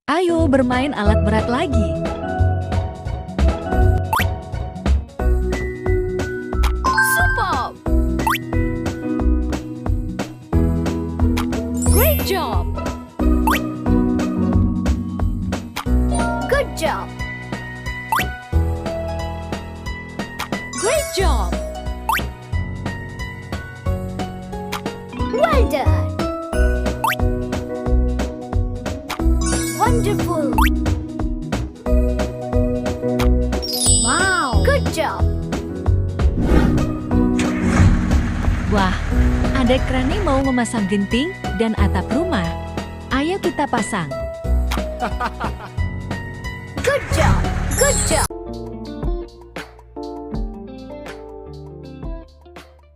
Ayo bermain alat berat lagi. Superb! Great job! Good job! Great job! Well done! Wonderful! Wow! Good job! Wah, Adek Crane mau memasang genting dan atap rumah. Ayo kita pasang. Good job! Good job!